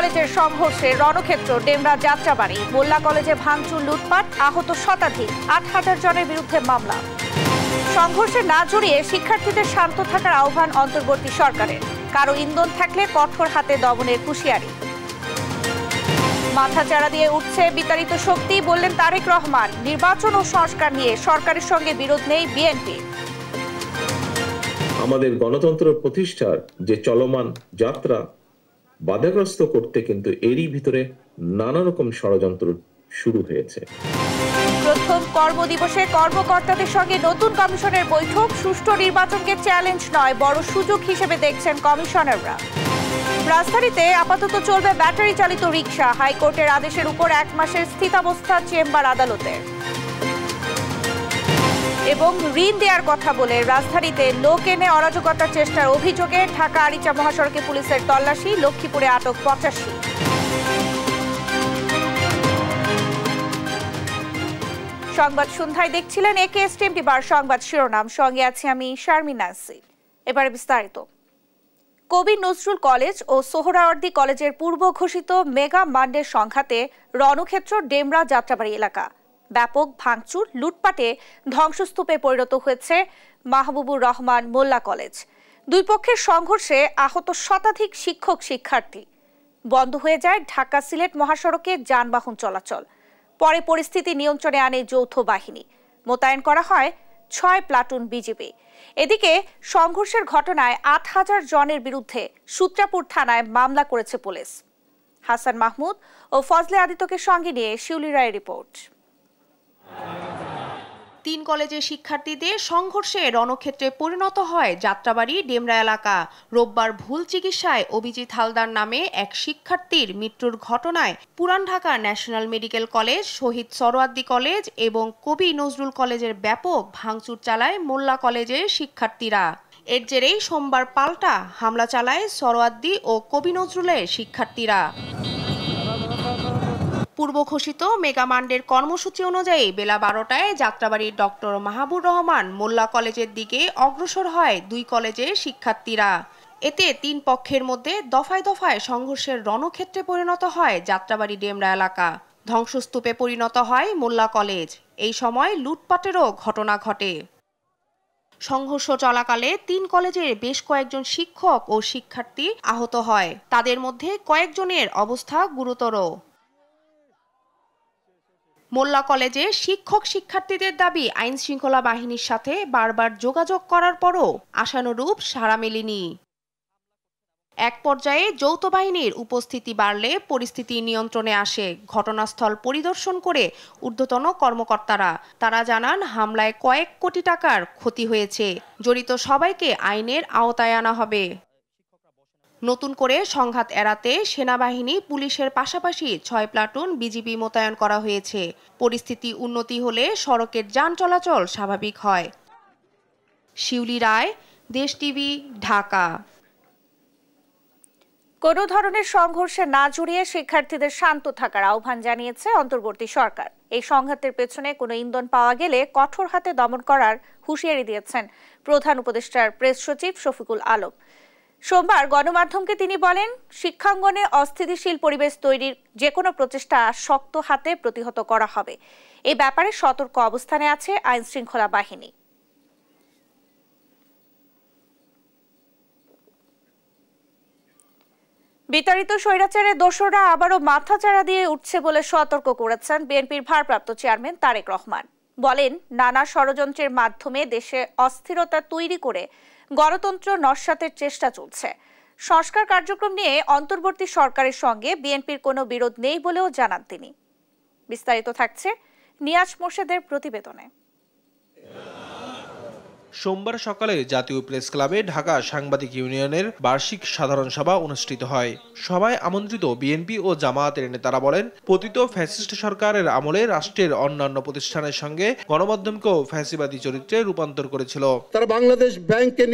কলেজের সংঘর্ষে রণক্ষেত্র ডেমরা যাত্রাবাড়ি। মোল্লা কলেজে ভাঙচুর, লুটপাট, আহত শতাধিক, ৮,০০০ জনের বিরুদ্ধে মামলা। সংঘর্ষে না জড়িয়ে শিক্ষার্থীদের শান্ত থাকার আহ্বান অন্তর্বর্তী সরকারের। কারো ইন্ধন থাকলে কঠোর হাতে দমনের হুঁশিয়ারি। মাথাচাড়া দিয়ে উঠছে বিতাড়িত শক্তি, বললেন তারেক রহমান। নির্বাচন ও সংস্কার নিয়ে সরকারের সঙ্গে বিরোধ নেই বিএনপি। আমাদের গণতন্ত্র প্রতিষ্ঠার যে চলমান যাত্রা বাধাগ্রস্ত করতে কিন্তু এরই ভিতরে নানা রকম ষড়যন্ত্র শুরু হয়েছে। প্রথম কর্মদিবসে কর্মকর্তাদের সঙ্গে নতুন কমিশনের বৈঠক। সুষ্ঠু নির্বাচনকে চ্যালেঞ্জ নয়, বড় সুযোগ হিসেবে দেখছেন কমিশনাররা। রাজধানীতে আপাতত চলবে ব্যাটারি চালিত রিকশা। হাইকোর্টের আদেশের উপর ১ মাসের স্থিতাবস্থা চেম্বার আদালতে। এবং ঋণ দেওয়ার কথা বলে রাজধানীতে লোক এনে অরাজকতার চেষ্টার অভিযোগে ঢাকা আরিচা মহাসড়কে পুলিশের তল্লাশি। লক্ষ্মীপুরে আটক ৮৫। সংবাদ সন্ধ্যায় দেখছিলেন AKSTM টিভির সংবাদ শিরোনাম। সঙ্গে আছি আমি শারমিন নাসি। এবারে বিস্তারিত। কবি নজরুল কলেজ ও সোহরাওয়ার্দী কলেজের পূর্ব ঘোষিত মেগা মান্ডের সংঘাতে রণক্ষেত্র ডেমরা যাত্রাবাড়ি এলাকা। ব্যাপক ভাঙচুর, লুটপাটে ধ্বংসস্তূপে পরিণত হয়েছে মাহবুবুর রহমান মোল্লা কলেজ। দুই পক্ষের সংঘর্ষে আহত শতাধিক শিক্ষক শিক্ষার্থী। বন্ধ হয়ে যায় ঢাকা সিলেট মহাসড়কে যানবাহন চলাচল। পরে পরিস্থিতি নিয়ন্ত্রণে আনে যৌথ বাহিনী। মোতায়েন করা হয় ৬ প্লাটুন বিজিবি। এদিকে সংঘর্ষের ঘটনায় ৮,০০০ জনের বিরুদ্ধে সূত্রাপুর থানায় মামলা করেছে পুলিশ। হাসান মাহমুদ ও ফজলে আদিত্যকে সঙ্গে নিয়ে শিউলি রায়ের রিপোর্ট। ৩ কলেজের শিক্ষার্থীদের সংঘর্ষে রণক্ষেত্রে পরিণত হয় যাত্রাবাড়ি ডেমরা এলাকা। রোববার ভুল চিকিৎসায় অভিজিৎ হালদার নামে এক শিক্ষার্থীর মৃত্যুর ঘটনায় পুরান Dhaka national medical college, Shaheed Suhrawardy college এবং কবি নজরুল কলেজের ব্যাপক ভাঙচুর চালায় মোল্লা কলেজের শিক্ষার্থীরা। এর জেরেই সোমবার পাল্টা হামলা চালায় সোহরাওয়ার্দী ও কবি নজরুলের শিক্ষার্থীরা। পূর্ব ঘোষিত মেগামান্ডের কর্মসূচি অনুযায়ী বেলা ১২টায় যাত্রাবাড়ির ডক্টর মাহবুবুর রহমান মোল্লা কলেজের দিকে অগ্রসর হয় ২ কলেজের শিক্ষার্থীরা। এতে ৩ পক্ষের মধ্যে দফায় দফায় সংঘর্ষের রণক্ষেত্রে পরিণত হয় যাত্রাবাড়ি ডেমরা এলাকা। ধ্বংসস্তূপে পরিণত হয় মোল্লা কলেজ। এই সময় লুটপাটেরও ঘটনা ঘটে। সংঘর্ষ চলাকালে ৩ কলেজের বেশ কয়েকজন শিক্ষক ও শিক্ষার্থী আহত হয়। তাদের মধ্যে কয়েকজনের অবস্থা গুরুতর। মোল্লা কলেজে শিক্ষক শিক্ষার্থীদের দাবি, আইন শৃঙ্খলা বাহিনীর সাথে বারবার যোগাযোগ করার পরও আশানুরূপ সাড়া মেলেনি। এক পর্যায়ে যৌথ বাহিনীর উপস্থিতি বাড়লে পরিস্থিতি নিয়ন্ত্রণে আসে। ঘটনাস্থল পরিদর্শন করে ঊর্ধ্বতন কর্মকর্তারা। তারা জানান, হামলায় কয়েক কোটি টাকার ক্ষতি হয়েছে। জড়িত সবাইকে আইনের আওতায় আনা হবে। নতুন করে সংঘাত এড়াতে সেনাবাহিনী, পুলিশের পাশাপাশি ৬ প্লাটুন বিজিবি মোতায়েন করা হয়েছে। পরিস্থিতি উন্নতি হলে সড়কের যান চলাচল স্বাভাবিক হয়। শিউলি রায়, দেশ টিভি, ঢাকা। কোনো ধরনের সংঘর্ষে না জড়িয়ে শিক্ষার্থীদের শান্ত থাকার আহ্বান জানিয়েছে অন্তর্বর্তী সরকার। এই সংঘাতের পেছনে কোনো ইন্ধন পাওয়া গেলে কঠোর হাতে দমন করার হুঁশিয়ারি দিয়েছেন প্রধান উপদেষ্টার প্রেস সচিব শফিকুল আলম। সোমবার গণমাধ্যমকে তিনি বলেন, শিক্ষাঙ্গনে অস্থিতিশীল পরিবেশ তৈরির যে কোনো প্রচেষ্টা শক্ত হাতে প্রতিহত করা হবে। এই ব্যাপারে সতর্ক অবস্থানে আছে আইন শৃঙ্খলা বাহিনী। বিতাড়িত স্বৈরাচারের দোসররা আবারও মাথাচাড়া দিয়ে উঠছে বলে সতর্ক করেছেন বিএনপির ভারপ্রাপ্ত চেয়ারম্যান তারেক রহমান। বলেন, নানা ষড়যন্ত্রের মাধ্যমে দেশে অস্থিরতা তৈরি করে গণতন্ত্র নস্যাতের চেষ্টা চলছে। সংস্কার কার্যক্রম নিয়ে অন্তর্বর্তী সরকারের সঙ্গে বিএনপির কোনো বিরোধ নেই বলেও জানান তিনি। বিস্তারিত থাকছে নিয়াজ মোর্শেদের প্রতিবেদনে। সোমবার সকালে জাতীয় প্রেস ক্লাবে ঢাকা সাংবাদিক ইউনিয়নের বার্ষিক সাধারণ সভা অনুষ্ঠিত হয়। সভায় আমন্ত্রিত বিএনপি ও জামায়াতের নেতারা বলেন, পতিত ফ্যাসিস্ট সরকারের আমলে রাষ্ট্রের অন্যান্য প্রতিষ্ঠানের সঙ্গে গণমাধ্যমকেও ফ্যাসিবাদী চরিত্রে রূপান্তর করেছিল। তারা বাংলাদেশ ব্যাংককে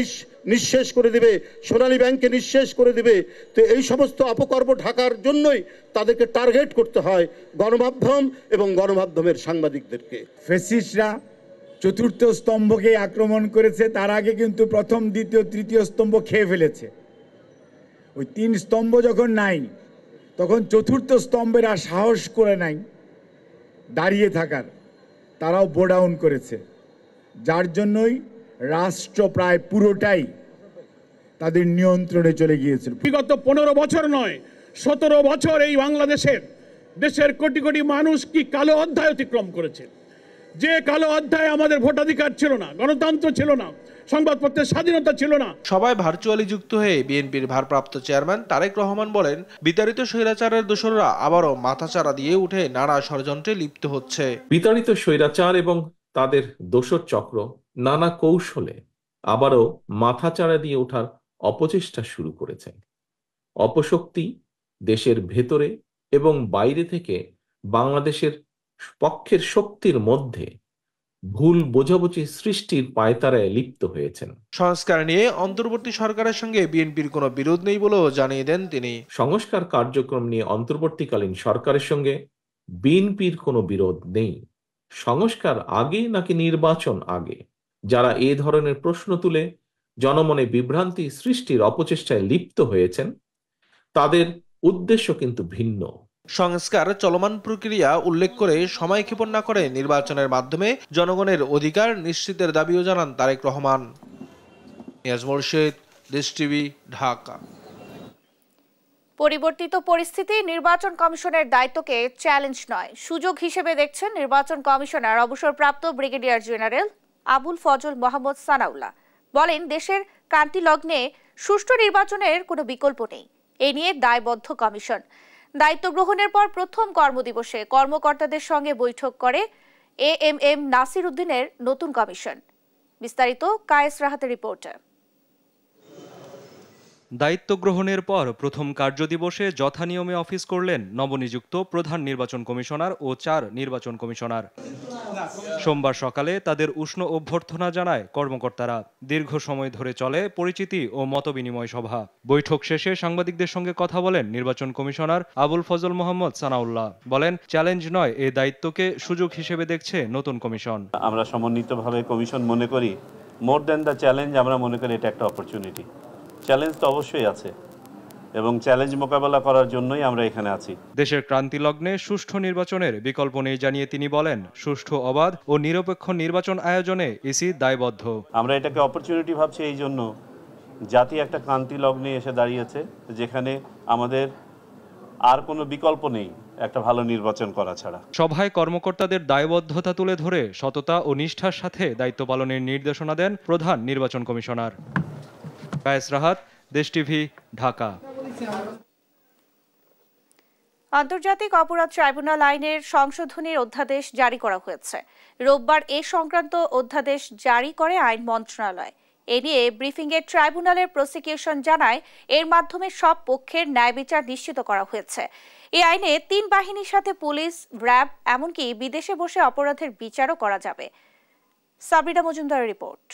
নিঃশেষ করে দিবে, সোনালী ব্যাংককে নিঃশেষ করে দিবে। তো এই সমস্ত অপকর্ম ঢাকার জন্যই তাদেরকে টার্গেট করতে হয়, গণমাধ্যম এবং গণমাধ্যমের সাংবাদিকদেরকে। ফ্যাসিস্টরা চতুর্থ স্তম্ভকে আক্রমণ করেছে, তার আগে কিন্তু প্রথম, দ্বিতীয়, তৃতীয় স্তম্ভ খেয়ে ফেলেছে। ওই 3 স্তম্ভ যখন নাই, তখন চতুর্থ স্তম্ভেরা সাহস করে নাই দাঁড়িয়ে থাকার, তারাও বো ডাউন করেছে, যার জন্যই রাষ্ট্র প্রায় পুরোটাই তাদের নিয়ন্ত্রণে চলে গিয়েছিল। বিগত 15 বছর নয় 17 বছর এই দেশের কোটি কোটি মানুষ কি কালো অধ্যায় অতিক্রম করেছে। যে কালো অধ্যায় আমাদের ভোটাধিকার ছিল না, গণতন্ত্র ছিল না, সংবাদপত্রের স্বাধীনতা ছিল না। সবাই ভার্চুয়ালি যুক্ত হয়ে বিএনপির ভারপ্রাপ্ত চেয়ারম্যান তারেক রহমান বলেন, বিতাড়িত স্বৈরাচারের দোসররা আবারও মাথাচাড়া দিয়ে উঠে নানা ষড়যন্ত্রে লিপ্ত হচ্ছে। বিতাড়িত স্বৈরাচার এবং তাদের দোসর চক্র নানা কৌশলে আবারও মাথাচাড়া দিয়ে ওঠার অপচেষ্টা শুরু করেছে। অপশক্তি দেশের ভেতরে এবং বাইরে থেকে বাংলাদেশের পক্ষের শক্তির মধ্যে ভুল বোঝাবুঝি সৃষ্টির পায়তারায় লিপ্ত হয়েছেন। সংস্কার নিয়ে অন্তর্বর্তী সরকারের সঙ্গে বিএনপির কোনো বিরোধ নেই বলেও জানিয়ে দেন তিনি। সংস্কার কার্যক্রম নিয়ে অন্তর্বর্তীকালীন সরকারের সঙ্গে বিএনপির কোনো বিরোধ নেই। সংস্কার আগে নাকি নির্বাচন আগে, যারা এ ধরনের প্রশ্ন তুলে জনমনে বিভ্রান্তি সৃষ্টির অপচেষ্টায় লিপ্ত হয়েছেন, তাদের উদ্দেশ্য কিন্তু ভিন্ন। সংস্কার চলমান প্রক্রিয়া উল্লেখ করে সময় ক্ষেপণ না করে নির্বাচনের মাধ্যমে জনগণের অধিকার নিশ্চিতের দাবিও জানান তারেক রহমান। নিয়াজ মোরশেদ, দেশ টিভি, ঢাকা। পরিবর্তিত পরিস্থিতি নির্বাচন কমিশনের দায়িত্বকে চ্যালেঞ্জ নয়, সুযোগ হিসেবে দেখছেন নির্বাচন কমিশনার অবসরপ্রাপ্ত ব্রিগেডিয়ার জেনারেল আবুল ফজল মোহাম্মদ সানাউল্লাহ। বলেন, দেশের ক্রান্তি লগ্নে সুষ্ঠু নির্বাচনের কোনো বিকল্প নেই। এ নিয়ে দায়বদ্ধ কমিশন। দায়িত্ব গ্রহণের পর প্রথম কর্মদিবসে কর্মকর্তাদের সঙ্গে বৈঠক করে এএমএম নাসির উদ্দিনের নতুন কমিশন। বিস্তারিত কায়েস রাহাতের রিপোর্টে। দায়িত্ব গ্রহণের পর প্রথম কার্যদিবসে যথানিয়মে অফিস করলেন নবনিযুক্ত প্রধান নির্বাচন কমিশনার ও 4 নির্বাচন কমিশনার। সোমবার সকালে তাদের উষ্ণ অভ্যর্থনা জানায় কর্মকর্তারা। দীর্ঘ সময় ধরে চলে পরিচিতি ও মতবিনিময় সভা। বৈঠক শেষে সাংবাদিকদের সঙ্গে কথা বলেন নির্বাচন কমিশনার আবুল ফজল মোহাম্মদ সানাউল্লাহ। বলেন, চ্যালেঞ্জ নয়, এই দায়িত্বকে সুযোগ হিসেবে দেখছে নতুন কমিশন। আমরা সমন্বিতভাবে কমিশন মনে করি, মোর দ্যান দ্য চ্যালেঞ্জ আমরা মনে করি এটা একটা অপরচুনিটি। চ্যালেঞ্জ তো অবশ্যই আছে এবং চ্যালেঞ্জ মোকাবেলা করার জন্যই আমরা এখানে আছি। দেশের ক্রান্তি লগ্নে সুষ্ঠু নির্বাচনের বিকল্প নেই জানিয়ে তিনি বলেন, সুষ্ঠু, অবাধ ও নিরপেক্ষ নির্বাচন আয়োজনে ইসি দায়বদ্ধ। আমরা এটাকে অপরচুনিটি ভাবছি এই জন্য, জাতি একটা ক্রান্তি লগ্নে এসে দাঁড়িয়েছে যেখানে আমাদের আর কোনো বিকল্প নেই একটা ভালো নির্বাচন করা ছাড়া। সভায় কর্মকর্তাদের দায়বদ্ধতা তুলে ধরে সততা ও নিষ্ঠার সাথে দায়িত্ব পালনের নির্দেশনা দেন প্রধান নির্বাচন কমিশনার। কায়েস রাহাত, দেশ টিভি, ঢাকা। আন্তর্জাতিক অপরাধ ট্রাইব্যুনাল আইনের সংশোধনীর অধ্যাদেশ জারি করা হয়েছে। রোববার এ সংক্রান্ত অধ্যাদেশ জারি করে আইন মন্ত্রণালয়। এ নিয়ে ব্রিফিংয়ে ট্রাইব্যুনালের প্রসিকিউশন জানায়, এর মাধ্যমে সব পক্ষের ন্যায় বিচার নিশ্চিত করা হয়েছে। এই আইনে 3 বাহিনীর সাথে পুলিশ, র্যাব, এমনকি বিদেশে বসে অপরাধের বিচারও করা যাবে। সাবরিনা মজুমদারের রিপোর্ট।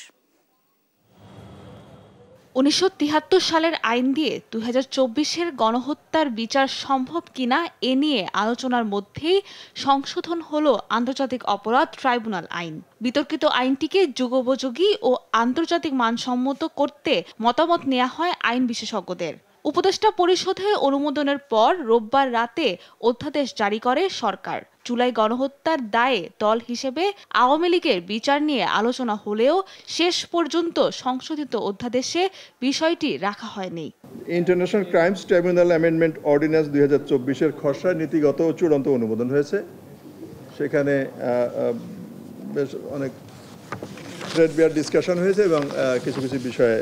1973 সালের আইন দিয়ে 2024-এর গণহত্যার বিচার সম্ভব কিনা এ নিয়ে আলোচনার মধ্যেই সংশোধন হলো আন্তর্জাতিক অপরাধ ট্রাইব্যুনাল আইন। বিতর্কিত আইনটিকে যুগোপযোগী ও আন্তর্জাতিক মানসম্মত করতে মতামত নেওয়া হয় আইন বিশেষজ্ঞদের। উপদেষ্টা পরিষদে অনুমোদনের পর রোববার রাতে অধ্যাদেশ জারি করে সরকার। জুলাই গণহত্যার দায়ে দল হিসেবে আওয়ামী লীগের বিচার নিয়ে আলোচনা হলেও শেষ পর্যন্ত সংশোধিত অধ্যাদেশে বিষয়টি রাখা হয়নি। International crimes tribunal amendment ordinance 2024-এর খসড়া নীতিগত ও চূড়ান্ত অনুমোদন হয়েছে। সেখানে বেশ অনেক থ্রেডবেয়ার ডিসকাশন হয়েছে এবং কিছু কিছু বিষয়ে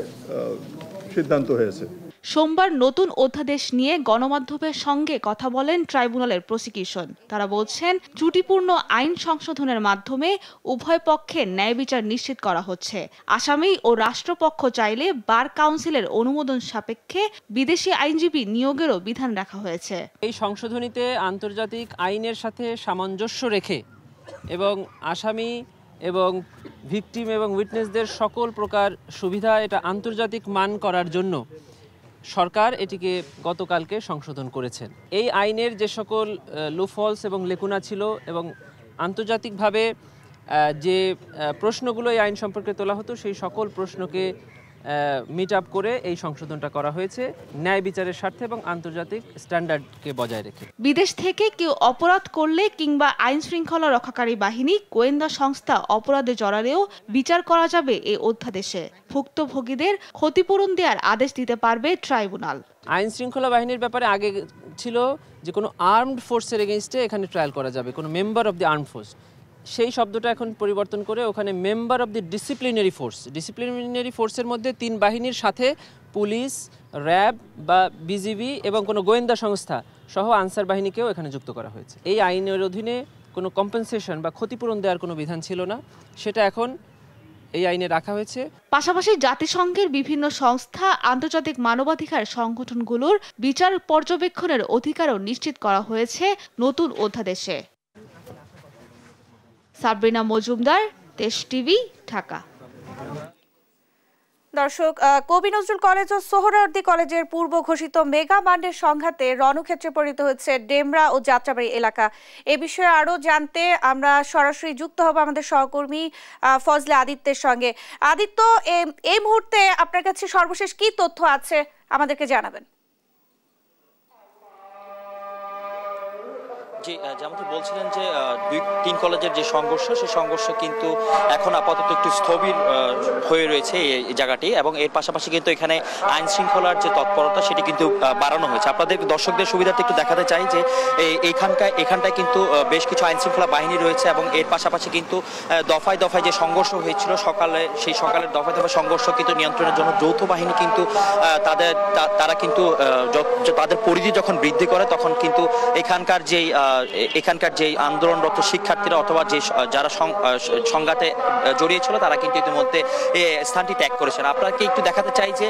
সিদ্ধান্ত হয়েছে। সোমবার নতুন অধ্যাদেশ নিয়ে গণমাধ্যমের সঙ্গে কথা বলেন ট্রাইব্যুনালের প্রসিকিউশন। তারা বলছেন, ত্রুটিপূর্ণ আইন সংশোধনের মাধ্যমে উভয় পক্ষের ন্যায় বিচার নিশ্চিত করা হচ্ছে। আসামি ও রাষ্ট্রপক্ষ চাইলে বার কাউন্সিলের অনুমোদন সাপেক্ষে বিদেশি আইনজীবী নিয়োগেরও বিধান রাখা হয়েছে। এই সংশোধনীতে আন্তর্জাতিক আইনের সাথে সামঞ্জস্য রেখে এবং আসামি এবং ভিকটিম এবং উইটনেসদের সকল প্রকার সুবিধা এটা আন্তর্জাতিক মান করার জন্য সরকার এটিকে গতকালকে সংশোধন করেছেন। এই আইনের যে সকল লুফলস এবং লেকুনা ছিল এবং আন্তর্জাতিকভাবে যে প্রশ্নগুলো এই আইন সম্পর্কে তোলা হতো সেই সকল প্রশ্নকে মিট আপ করে এই সংশোধনটা করা হয়েছে ন্যায় বিচারের স্বার্থে এবং আন্তর্জাতিক স্ট্যান্ডার্ডকে বজায় রেখে। বিদেশ থেকে কেউ অপরাধ করলে কিংবা আইন শৃঙ্খলা রক্ষাকারী বাহিনী, গোয়েন্দা সংস্থা অপরাধে জড়ালেও বিচার করা যাবে এই অধ্যাদেশে। ভুক্তভোগীদের ক্ষতিপূরণ দেওয়ার আদেশ দিতে পারবে ট্রাইব্যুনাল। আইন শৃঙ্খলা বাহিনীর ব্যাপারে আগে ছিল যে কোনো আর্মড ফোর্সের এগেইনস্টে এখানে ট্রায়াল করা যাবে, কোনো member of the armed force. সেই শব্দটা এখন পরিবর্তন করে ওখানে member of the disciplinary force, disciplinary ফোর্সের মধ্যে 3 বাহিনীর সাথে পুলিশ, র্যাব বা বিজিবি এবং কোনো গোয়েন্দা সংস্থা সহ আনসার বাহিনীকেও এখানে যুক্ত করা হয়েছে। এই আইনের অধীনে কোনো কম্পেনসেশন বা ক্ষতিপূরণ দেওয়ার কোনো বিধান ছিল না, সেটা এখন এই আইনে রাখা হয়েছে। পাশাপাশি জাতিসংঘের বিভিন্ন সংস্থা, আন্তর্জাতিক মানবাধিকার সংগঠনগুলোর বিচার পর্যবেক্ষণের অধিকারও নিশ্চিত করা হয়েছে নতুন অধ্যাদেশে। সাবরিনা মজুমদার, দেশ টিভি, ঢাকা। দর্শক, কবি নজরুল কলেজ ও সোহরাওয়ার্দী কলেজের পূর্ব ঘোষিত মেগা মান্ডের সংঘাতে রণক্ষেত্রে পরিণত হচ্ছে ডেমরা ও যাত্রাবাড়ি এলাকা। এ বিষয়ে আরো জানতে আমরা সরাসরি যুক্ত হব আমাদের সহকর্মী ফজলে আদিত্যের সঙ্গে। আদিত্য, এই মুহূর্তে আপনার কাছে সর্বশেষ কি তথ্য আছে আমাদেরকে জানাবেন। জি, যেমনটি বলছিলেন যে 2-3 কলেজের যে সংঘর্ষ, সেই সংঘর্ষ কিন্তু এখন আপাতত একটু স্থবির হয়ে রয়েছে এই জায়গাটি, এবং এর পাশাপাশি কিন্তু এখানে আইন শৃঙ্খলার যে তৎপরতা সেটি কিন্তু বাড়ানো হয়েছে। আপনাদের দর্শকদের সুবিধার্থে একটু দেখাতে চাই যে এখানটায় কিন্তু বেশ কিছু আইন শৃঙ্খলা বাহিনী রয়েছে, এবং এর পাশাপাশি কিন্তু দফায় দফায় যে সংঘর্ষ হয়েছিল সেই সকালের দফায় দফায় সংঘর্ষ কিন্তু নিয়ন্ত্রণের জন্য যৌথ বাহিনী কিন্তু তারা কিন্তু তাদের পরিধি যখন বৃদ্ধি করে তখন কিন্তু এখানকার যে আন্দোলনরত শিক্ষার্থীরা অথবা যে যারা সংঘাতে জড়িয়েছিল তারা কিন্তু ইতিমধ্যে স্থানটি ত্যাগ করেছেন। আপনাকে একটু দেখাতে চাই যে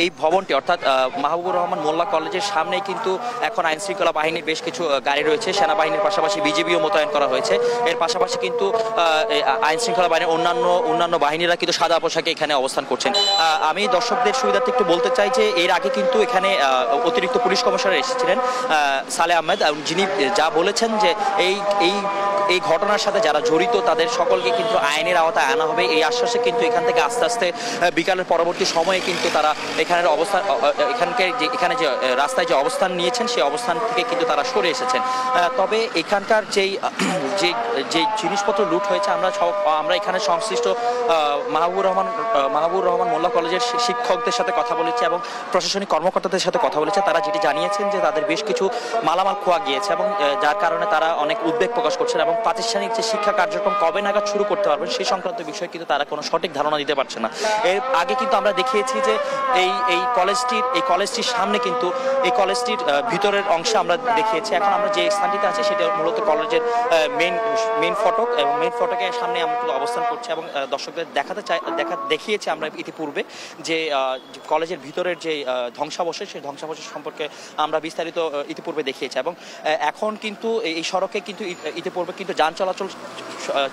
এই ভবনটি অর্থাৎ মাহবুবুর রহমান মোল্লা কলেজের সামনেই কিন্তু এখন আইন শৃঙ্খলা বাহিনীর বেশ কিছু গাড়ি রয়েছে, সেনাবাহিনীর পাশাপাশি বিজিবিও মোতায়েন করা হয়েছে। এর পাশাপাশি কিন্তু আইন শৃঙ্খলা বাহিনীর অন্যান্য বাহিনীরা কিন্তু সাদা পোশাকে এখানে অবস্থান করছেন। আমি দর্শকদের সুবিধার্থে একটু বলতে চাই যে এর আগে কিন্তু এখানে অতিরিক্ত পুলিশ কমিশনার এসেছিলেন সালে আহমেদ, যিনি যা বলেছেন যে এই ঘটনার সাথে যারা জড়িত তাদের সকলকে কিন্তু আইনের আওতায় আনা হবে, এই আশ্বাসে কিন্তু এখান থেকে আস্তে আস্তে বিকালের পরবর্তী সময়ে কিন্তু তারা এখানে যে রাস্তায় যে অবস্থান নিয়েছেন সেই অবস্থান থেকে কিন্তু তারা সরে এসেছেন। তবে এখানকার যে জিনিসপত্র লুট হয়েছে, আমরা এখানে সংশ্লিষ্ট মাহবুবুর রহমান মোল্লা কলেজের শিক্ষকদের সাথে কথা বলেছি এবং প্রশাসনিক কর্মকর্তাদের সাথে কথা বলেছে। তারা যেটি জানিয়েছেন যে তাদের বেশ কিছু মালামাল খোয়া গিয়েছে এবং যার কারণে তারা অনেক উদ্বেগ প্রকাশ করছেন, এবং প্রাতিষ্ঠানিক যে শিক্ষা কার্যক্রম কবে নাগাদ শুরু করতে পারবেন সেই সংক্রান্ত বিষয়ে কিন্তু তারা কোনো সঠিক ধারণা দিতে পারছে না। এর আগে কিন্তু আমরা দেখিয়েছি যে এই কলেজটির সামনে কিন্তু এই কলেজটির ভিতরের অংশে আমরা দেখিয়েছি। এখন আমরা যে স্থানটিতে আছি সেটা মূলত কলেজের মেইন ফটক, এবং মেইন ফটকের সামনে আমরা কিন্তু অবস্থান করছি এবং দর্শকদের দেখিয়েছি আমরা ইতিপূর্বে যে কলেজের ভিতরের যে ধ্বংসাবশেষ, সেই ধ্বংসাবশেষ সম্পর্কে আমরা বিস্তারিত ইতিপূর্বে দেখিয়েছি। এবং এখন কিন্তু এই সড়কে কিন্তু ইতিপূর্বে কিন্তু যান চলাচল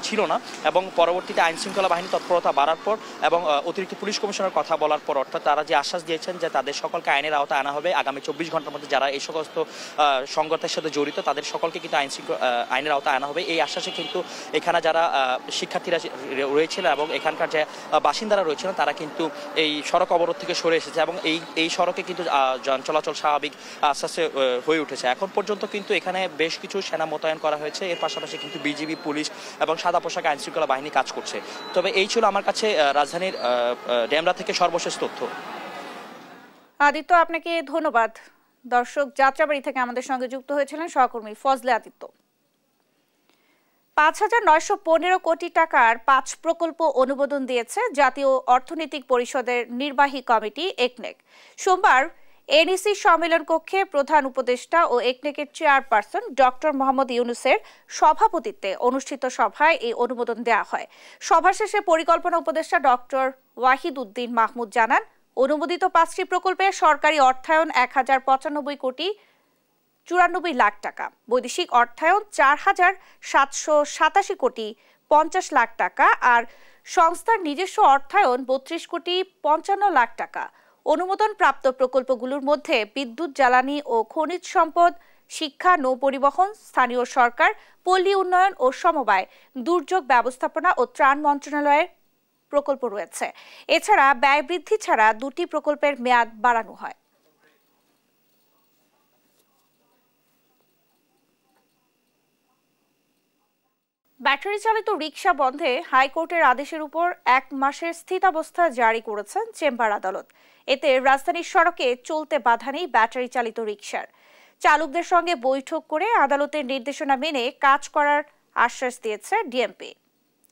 ছিল না, এবং পরবর্তীতে আইন শৃঙ্খলা বাহিনী তৎপরতা বাড়ার পর এবং অতিরিক্ত পুলিশ কমিশনার কথা বলার পর, অর্থাৎ তারা যে আশ্বাস দিয়েছেন যে তাদের সকলকে আইনের আওতায় আনা হবে আগামী 24 ঘন্টার মধ্যে, যারা এই সমস্ত সংঘাতের সাথে জড়িত তাদের সকলকে কিন্তু আইনের আওতায় আনা হবে, এই আশ্বাসে কিন্তু এখানে যারা শিক্ষার্থীরা রয়েছিল এবং এখানকার যে বাসিন্দারা রয়েছিলেন তারা কিন্তু এই সড়ক অবরোধ থেকে সরে এসেছে, এবং এই সড়কে কিন্তু যান চলাচল স্বাভাবিক আস্তে আস্তে হয়ে উঠেছে। এখন পর্যন্ত কিন্তু এখানে বেশ কিছু সেনা মোতায়েন করা হয়েছে, এর পাশাপাশি কিন্তু বিজিবি, পুলিশ এবং সাদা পোশাক আইন শৃঙ্খলা বাহিনী কাজ করছে। তবে এই ছিল আমার কাছে রাজধানীর ডেমরা থেকে সর্বশেষ তথ্য। আদিত্য, আপনাকে ধন্যবাদ। দর্শক, যাত্রাবাড়ি থেকে আমাদের সঙ্গে যুক্ত হয়েছিলেন সহকর্মী ফজলে আদিত্য। ৫,৯১৫ কোটি টাকার 5 প্রকল্প অনুমোদন দিয়েছে জাতীয় অর্থনৈতিক পরিষদের নির্বাহী কমিটি একনেক। সোমবার এনইসি সম্মেলন কক্ষে প্রধান উপদেষ্টা ও একনেকের চেয়ারপারসন ডক্টর মোহাম্মদ ইউনুসের সভাপতিত্বে অনুষ্ঠিত সভায় এই অনুমোদন দেওয়া হয়। সভা শেষে পরিকল্পনা উপদেষ্টা ডক্টর ওয়াহিদ উদ্দিন মাহমুদ জানান, অনুমোদিত 5টি প্রকল্পে সরকারি অর্থায়ন 1095 কোটি 94 লাখ টাকা, বৈদেশিক অর্থায়ন 4,787 কোটি 50 লাখ টাকা, আর সংস্থার নিজস্ব অর্থায়ন 32 কোটি 55 লাখ টাকা। অনুমোদন প্রাপ্ত প্রকল্পগুলোর মধ্যে বিদ্যুৎ, জ্বালানি ও খনিজ সম্পদ, শিক্ষা, নৌপরিবহন, স্থানীয় সরকার, পল্লী উন্নয়ন ও সমবায়, দুর্যোগ ব্যবস্থাপনা ও ত্রাণ মন্ত্রণালয়ের প্রকল্প রয়েছে। এছাড়া ব্যয় বৃদ্ধি ছাড়া 2টি প্রকল্পের মেয়াদ বাড়ানো হয়। ব্যাটারি চালিত রিকশা বন্ধে হাইকোর্টের আদেশের উপর 1 মাসের স্থিতাবস্থা জারি করেছেন চেম্বার আদালত। এতে রাজধানীর সড়কে চলতে বাধা নেই ব্যাটারি চালিত রিকশার। চালকদের সঙ্গে বৈঠক করে আদালতের নির্দেশনা মেনে কাজ করার আশ্বাস দিয়েছে ডিএমপি।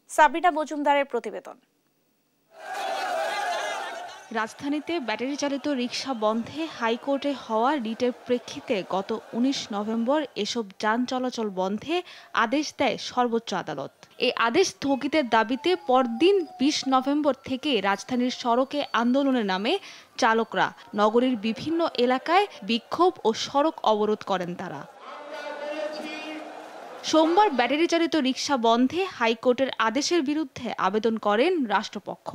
সাবিনা মজুমদারের প্রতিবেদন। রাজধানীতে ব্যাটারি চালিত রিকশা বন্ধে হাইকোর্টে হওয়া রিটের প্রেক্ষিতে গত 19 নভেম্বর এসব যান চলাচল বন্ধে আদেশ দেয় সর্বোচ্চ আদালত। এই আদেশ স্থগিতের দাবিতে পরদিন 20 নভেম্বর থেকে রাজধানীর সড়কে আন্দোলনে নামে চালকরা। নগরীর বিভিন্ন এলাকায় বিক্ষোভ ও সড়ক অবরোধ করেন তারা। সোমবার ব্যাটারি চালিত রিকশা বন্ধে হাইকোর্টের আদেশের বিরুদ্ধে আবেদন করেন রাষ্ট্রপক্ষ।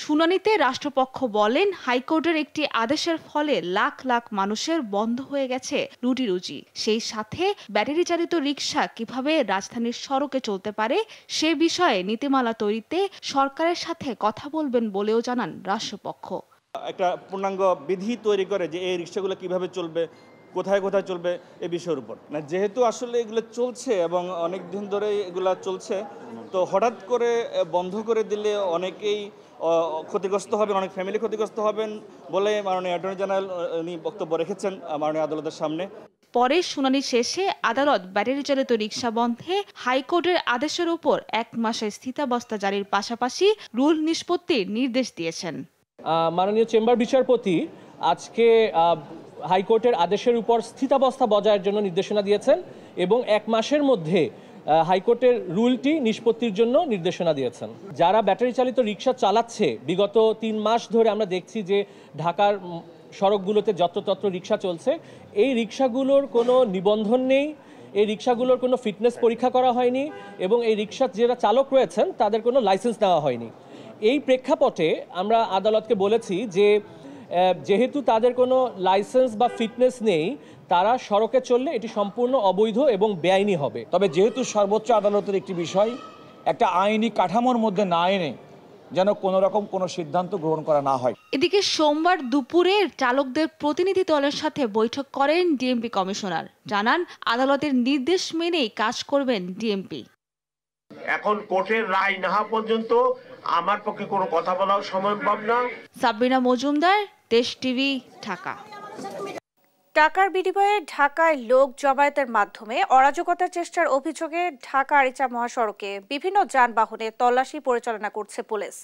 শুনানিতে রাষ্ট্রপক্ষ বলেন, হাইকোর্টের একটি আদেশের ফলে লাখ লাখ মানুষের বন্ধ হয়ে গেছে রুটি রুজি। সেই সাথে ব্যাটারি চালিত রিকশা কিভাবে রাজধানীর সড়কে চলতে পারে সে বিষয়ে নীতিমালা তৈরিতে সরকারের সাথে কথা বলবেন বলেও জানান রাষ্ট্রপক্ষ। একটা পূর্ণাঙ্গ বিধি তৈরি করে যে এই রিকশাগুলো কিভাবে চলবে, কোথায় কোথায় চলবে এই বিষয়ের উপর। না, যেহেতু আসলে এগুলো চলছে এবং অনেক দিন ধরে এগুলা চলছে, তো হঠাৎ করে বন্ধ করে দিলে অনেকেই ক্ষতিগ্রস্ত হবেন, অনেক ফ্যামিলি ক্ষতিগ্রস্ত হবেন বলে মাননীয় অ্যাটর্নি জেনারেল উনি বক্তব্য রেখেছেন মাননীয় আদালতের সামনে। পরে শুনানি শেষে আদালত ব্যাটারি চালিত রিকশা বন্ধে হাইকোর্টের আদেশের উপর 1 মাসের স্থিতাবস্থা জারির পাশাপাশি রুল নিষ্পত্তির নির্দেশ দিয়েছেন। মাননীয় চেম্বার বিচারপতি আজকে হাইকোর্টের আদেশের উপর স্থিতাবস্থা বজায়ের জন্য নির্দেশনা দিয়েছেন এবং 1 মাসের মধ্যে হাইকোর্টের রুলটি নিষ্পত্তির জন্য নির্দেশনা দিয়েছেন। যারা ব্যাটারি চালিত রিকশা চালাচ্ছে, বিগত 3 মাস ধরে আমরা দেখছি যে ঢাকার সড়কগুলোতে যত্রতত্র রিকশা চলছে। এই রিকশাগুলোর কোনো নিবন্ধন নেই, এই রিকশাগুলোর কোনো ফিটনেস পরীক্ষা করা হয়নি এবং এই রিকশা যারা চালক রয়েছেন তাদের কোনো লাইসেন্স নেওয়া হয়নি। এই প্রেক্ষাপটে আমরা আদালতকে বলেছি যে যেহেতু তাদের কোনো লাইসেন্স বা ফিটনেস নেই, তারা সড়কে চললে এটি সম্পূর্ণ অবৈধ এবং বেআইনি হবে। তবে যেহেতু সর্বোচ্চ আদালতের একটি বিষয়, একটা আইনি কাঠামোর মধ্যে না এনে যেন কোনো রকম কোনো সিদ্ধান্ত গ্রহণ করা না হয়। এদিকে সোমবার দুপুরে চালকদের প্রতিনিধি দলের সাথে বৈঠক করেন ডিএমপি কমিশনার। জানান, আদালতের নির্দেশ মেনেই কাজ করবেন ডিএমপি। এখন কোর্টের রায় না হওয়া পর্যন্ত আমার পক্ষে কোনো কথা বলা সম্ভব না। সাবিনা মজুমদার, দেশ টিভি, ঢাকা। টাকার বিনিময়ে ঢাকায় লোক জমায়েতের মাধ্যমে অরাজকতার চেষ্টার অভিযোগে ঢাকা আরিচা মহাসড়কে বিভিন্ন যানবাহনে তল্লাশি পরিচালনা করছে পুলিশ।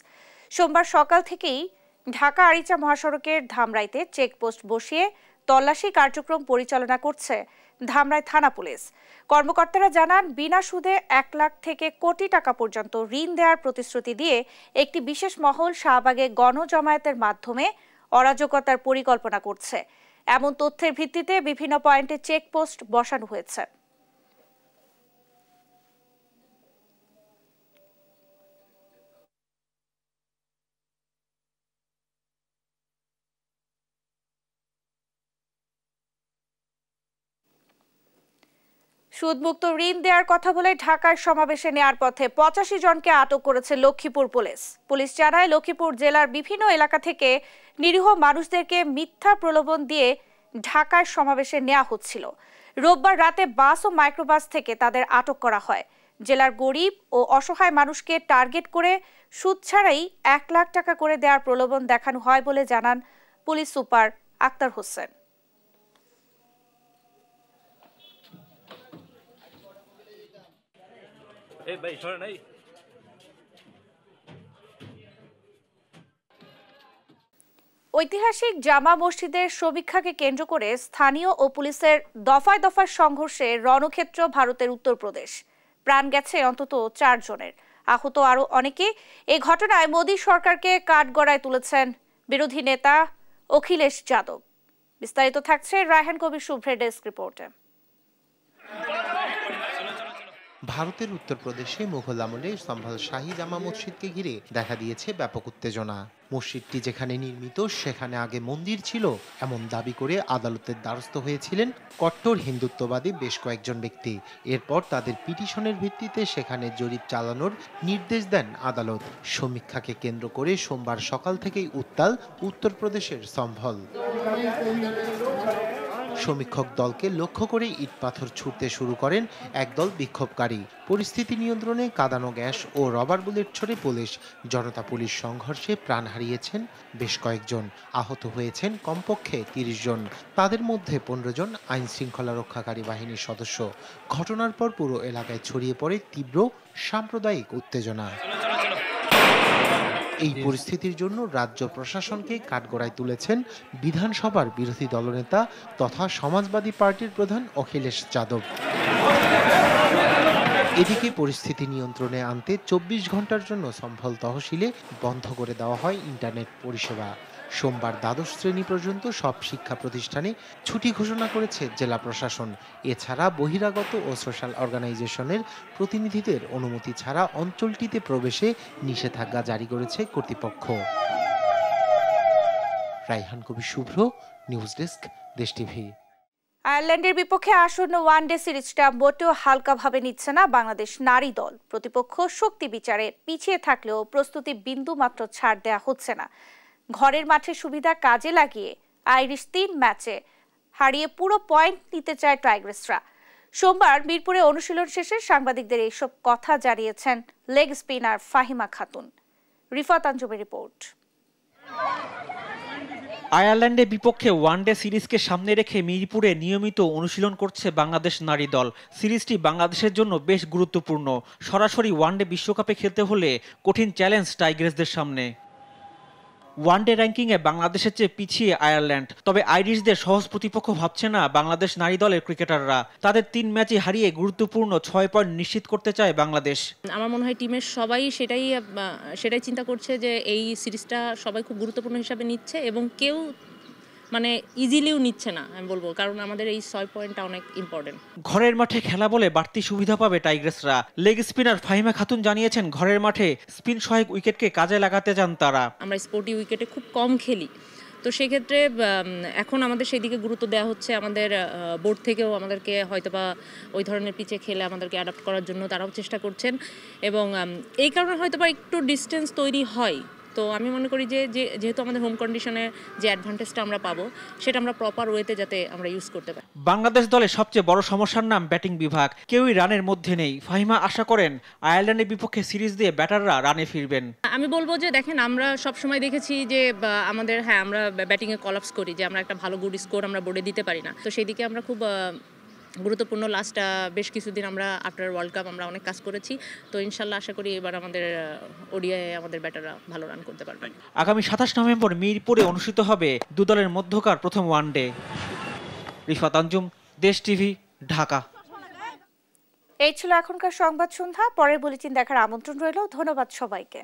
সোমবার সকাল থেকেই ঢাকা আরিচা মহাসড়কের ধামরাইতে চেকপোস্ট বসিয়ে তল্লাশি কার্যক্রম পরিচালনা করছে ধামরাই থানা পুলিশ। কর্মকর্তারা জানান, বিনা সুদে 1 লাখ থেকে কোটি টাকা পর্যন্ত ঋণ দেওয়ার প্রতিশ্রুতি দিয়ে একটি বিশেষ মহল শাহবাগে গণজমায়েতের মাধ্যমে অরাজকতার পরিকল্পনা করছে। এমন তথ্যের ভিত্তিতে বিভিন্ন পয়েন্টে চেকপোস্ট বসানো হয়েছে। সুদমুক্ত ঋণ দেওয়ার কথা বলে ঢাকায় সমাবেশে নেওয়ার পথে 85 জনকে আটক করেছে লক্ষ্মীপুর পুলিশ। পুলিশ জানায়, লক্ষ্মীপুর জেলার বিভিন্ন এলাকা থেকে নিরীহ মানুষদেরকে মিথ্যা প্রলোভন দিয়ে ঢাকায় সমাবেশে নেওয়া হচ্ছিল। রোববার রাতে বাস ও মাইক্রোবাস থেকে তাদের আটক করা হয়। জেলার গরিব ও অসহায় মানুষকে টার্গেট করে সুদ ছাড়াই 1 লাখ টাকা করে দেওয়ার প্রলোভন দেখানো হয় বলে জানান পুলিশ সুপার আক্তার হোসেন। ঐতিহাসিক জামা মসজিদের সমীক্ষাকে কেন্দ্র করে স্থানীয় ও পুলিশের দফায় দফায় সংঘর্ষে রণক্ষেত্র ভারতের উত্তরপ্রদেশ। প্রাণ গেছে অন্তত 4 জনের, আহত আরো অনেকে। এই ঘটনায় মোদী সরকারকে কাঠগড়ায় তুলেছেন বিরোধী নেতা অখিলেশ যাদব। বিস্তারিত থাকছে রায়হান কবির শুভ্রের ডেস্ক রিপোর্টে। ভারতের উত্তরপ্রদেশে মুঘল আমলে সম্ভল শাহী জামা মসজিদকে ঘিরে দেখা দিয়েছে ব্যাপক উত্তেজনা। মসজিদটি যেখানে নির্মিত সেখানে আগে মন্দির ছিল এমন দাবি করে আদালতের দ্বারস্থ হয়েছিলেন কট্টর হিন্দুত্ববাদী বেশ কয়েকজন ব্যক্তি। এরপর তাদের পিটিশনের ভিত্তিতে সেখানে জরিপ চালানোর নির্দেশ দেন আদালত। সমীক্ষাকে কেন্দ্র করে সোমবার সকাল থেকেই উত্তাল উত্তরপ্রদেশের সম্ভল। সমীক্ষক দলকে লক্ষ্য করে ইট পাথর ছুড়তে শুরু করেন একদল বিক্ষোভকারী। পরিস্থিতি নিয়ন্ত্রণে কাঁদানো গ্যাস ও রবার বুলেট ছড়ে পুলিশ। জনতা পুলিশ সংঘর্ষে প্রাণ হারিয়েছেন বেশ কয়েকজন, আহত হয়েছেন কমপক্ষে ৩০ জন। তাদের মধ্যে ১৫ জন আইন শৃঙ্খলা রক্ষাকারী বাহিনীর সদস্য। ঘটনার পর পুরো এলাকায় ছড়িয়ে পড়ে তীব্র সাম্প্রদায়িক উত্তেজনা। এই পরিস্থিতির জন্য রাজ্য প্রশাসনকে কাঠগড়ায় তুলেছেন বিধানসভার বিরোধী দলনেতা তথা সমাজবাদী পার্টির প্রধান অখিলেশ যাদব। এদিকে পরিস্থিতি নিয়ন্ত্রণে আনতে ২৪ ঘন্টার জন্য সম্ভল তহসিলে বন্ধ করে দেওয়া হয় ইন্টারনেট পরিষেবা। সোমবার দ্বাদশ শ্রেণী পর্যন্ত সব শিক্ষা প্রতিষ্ঠানে ছুটি ঘোষণা করেছে জেলা প্রশাসন। এছাড়া বহিরাগত ও সোশ্যাল অর্গানাইজেশনের প্রতিনিধিদের অনুমতি ছাড়া অঞ্চলটিতে প্রবেশে নিষেধাজ্ঞা জারি করেছে কর্তৃপক্ষ। রাইহান কবির শুভ্র, নিউজ ডেস্ক, দেশ টিভি। আয়ারল্যান্ডের বিপক্ষে আসন্ন ওয়ানডে সিরিজটা মোটেও হালকাভাবে নিচ্ছে না বাংলাদেশ নারী দল। প্রতিপক্ষ শক্তি বিচারে পিছিয়ে থাকলেও প্রস্তুতি বিন্দু মাত্র ছাড় দেওয়া হচ্ছে না। ঘরের মাঠে সুবিধা কাজে লাগিয়ে আইরিশ ৩ ম্যাচে হারিয়ে পুরো পয়েন্ট নিতে চায় টাইগ্রেসরা। সোমবার মিরপুরে অনুশীলন শেষে সাংবাদিকদের এইসব কথা জানিয়েছেন লেগ স্পিনার ফাহিমা খাতুন। রিফাত আঞ্জুমের রিপোর্ট। আয়ারল্যান্ডের বিপক্ষে ওয়ানডে সিরিজকে সামনে রেখে মিরপুরে নিয়মিত অনুশীলন করছে বাংলাদেশ নারী দল। সিরিজটি বাংলাদেশের জন্য বেশ গুরুত্বপূর্ণ। সরাসরি ওয়ানডে বিশ্বকাপে খেলতে হলে কঠিন চ্যালেঞ্জ টাইগ্রেসদের সামনে। ওয়ানডে র্যাঙ্কিংয়ে বাংলাদেশের চেয়ে পিছিয়ে আয়ারল্যান্ড। তবে আইরিশদের সহজ প্রতিপক্ষ ভাবছে না বাংলাদেশ নারী দলের ক্রিকেটাররা। তাদের ৩ ম্যাচে হারিয়ে গুরুত্বপূর্ণ ৬ পয়েন্ট নিশ্চিত করতে চায় বাংলাদেশ। আমার মনে হয় টিমের সবাই সেটাই চিন্তা করছে যে এই সিরিজটা সবাই খুব গুরুত্বপূর্ণ হিসাবে নিচ্ছে এবং কেউ ইজিলিও নিচ্ছে না আমি বলবো, কারণ আমাদের এই ৬ পয়েন্টটা অনেক ইম্পর্টেন্ট। ঘরের মাঠে খেলা বলে বাড়তি সুবিধা পাবে টাইগ্রেসরা। লেগ স্পিনার ফাহিমা খাতুন জানিয়েছেন ঘরের মাঠে স্পিন সহায়ক উইকেটকে কাজে লাগাতে চান তারা। আমরা স্পোর্টি উইকেটে খুব কম খেলি, তো সেক্ষেত্রে এখন আমাদের সেই দিকে গুরুত্ব দেওয়া হচ্ছে। আমাদের বোর্ড থেকেও আমাদেরকে হয়তোবা ওই ধরনের পিচে খেলে আমাদেরকে অ্যাডাপ্ট করার জন্য তারাও চেষ্টা করছেন এবং এই কারণে হয়তোবা একটু ডিস্টেন্স তৈরি হয়। তো আমি মনে করি যে যেহেতু আমাদের হোম কন্ডিশনে যে অ্যাডভান্টেজটা আমরা পাবো সেটা আমরা প্রপার ওয়েতে যাতে আমরা ইউজ করতে পারি। বাংলাদেশ দলের সবচেয়ে বড় সমস্যার নাম ব্যাটিং বিভাগ। কেউই রানের মধ্যে নেই। ফাহিমা আশা করেন আয়ারল্যান্ডের বিপক্ষে সিরিজ দিয়ে ব্যাটাররা রানে ফিরবেন। আমি বলবো যে দেখেন, আমরা সবসময় দেখেছি যে আমাদের আমরা ব্যাটিংয়ে কলাপস করি, যে আমরা একটা ভালো গুড স্কোর আমরা বোর্ডে দিতে পারি না। তো সেই দিকে আমরা খুব গুরুত্বপূর্ণ লাস্ট বেশ কিছুদিন আমরা আফটার ওয়ার্ল্ড কাপ আমরা অনেক কাজ করেছি। তো ইনশাল্লাহ আশা করি এবার আমাদের ওডিআই আমাদের ব্যাটাররা ভালো রান করতে পারবে। আগামী ২৭ নভেম্বর মিরপুরে অনুষ্ঠিত হবে দু দলের মধ্যকার প্রথম ওয়ানডে। রিফাত আঞ্জুম, দেশ টিভি, ঢাকা। এই ছিল এখনকার সংবাদ সন্ধ্যা। পরের বুলেটিন দেখার আমন্ত্রণ রইল। ধন্যবাদ সবাইকে।